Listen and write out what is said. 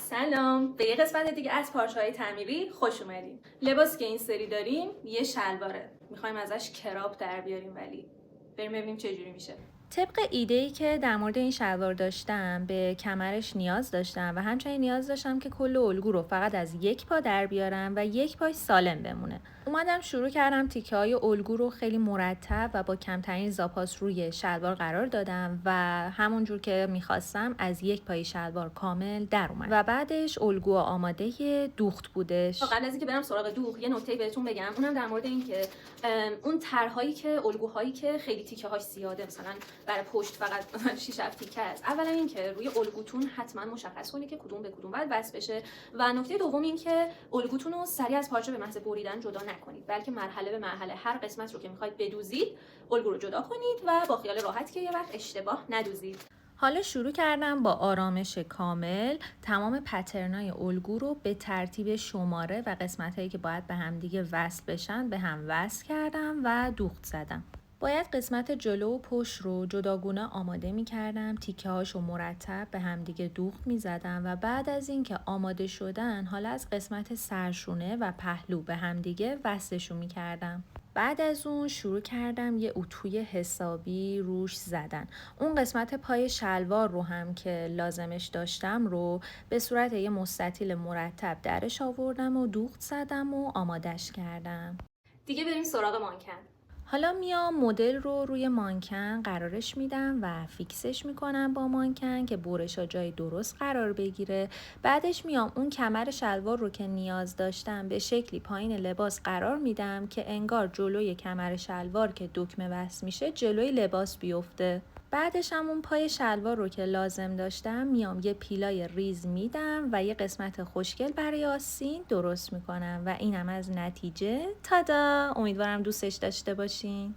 سلام، به یه قسمت دیگه از پارچه‌های تعمیری خوش اومدین. لباسی که این سری داریم یه شلواره. میخوایم ازش کراپ در بیاریم، ولی بریم ببینیم چه جوری میشه. طبق ایده‌ای که در مورد این شلوار داشتم به کمرش نیاز داشتم و همچنین نیاز داشتم که کل الگو رو فقط از یک پا در بیارم و یک پاش سالم بمونه. اومدم شروع کردم تیکه‌های الگو رو خیلی مرتب و با کمترین زاپاس روی شلوار قرار دادم و همونجور که میخواستم از یک پای شلوار کامل در اومد و بعدش الگو آماده دوخت بودش. قبل از اینکه برم سراغ دوغ یه نکته بهتون بگم، اونم در مورد این که اون طرح‌هایی که الگوهایی که خیلی تیکه‌هاش زیاده، مثلا برای پشت فقط 6 7 تیکه است. اولا این که روی الگوتون حتما مشخص کنید که کدوم به کدوم باید وصل بشه و نکته دوم این که الگوتون رو سریع از پارچه به محض بریدن جدا نکنید، بلکه مرحله به مرحله هر قسمت رو که می‌خواید بدوزید الگو رو جدا کنید و با خیال راحت که یه وقت اشتباه ندوزید. حالا شروع کردم با آرامش کامل تمام پترنای الگو رو به ترتیب شماره و قسمت‌هایی که باید به هم دیگه وصل بشن به هم وصل کردم و دوخت زدم. باید قسمت جلو و پشت رو جداگونه آماده می کردم، تیکه هاشو مرتب به هم دیگه دوخت می زدم و بعد از اینکه آماده شدن حالا از قسمت سرشونه و پهلو به هم دیگه وصلشون می کردم. بعد از اون شروع کردم یه اتوی حسابی روش زدن. اون قسمت پای شلوار رو هم که لازمش داشتم رو به صورت یه مستطیل مرتب درش آوردم و دوخت زدم و آمادش کردم. دیگه بریم سراغ مانکن. حالا میام مدل رو روی مانکن قرارش میدم و فیکسش میکنم با مانکن که برشا جای درست قرار بگیره. بعدش میام اون کمر شلوار رو که نیاز داشتم به شکلی پایین لباس قرار میدم که انگار جلوی کمر شلوار که دکمه وصل میشه جلوی لباس بیفته. بعدش هم اون پای شلوار رو که لازم داشتم میام یه پیلای ریز میدم و یه قسمت خوشگل برای آستین درست میکنم و اینم از نتیجه. تادا! امیدوارم دوستش داشته باشین.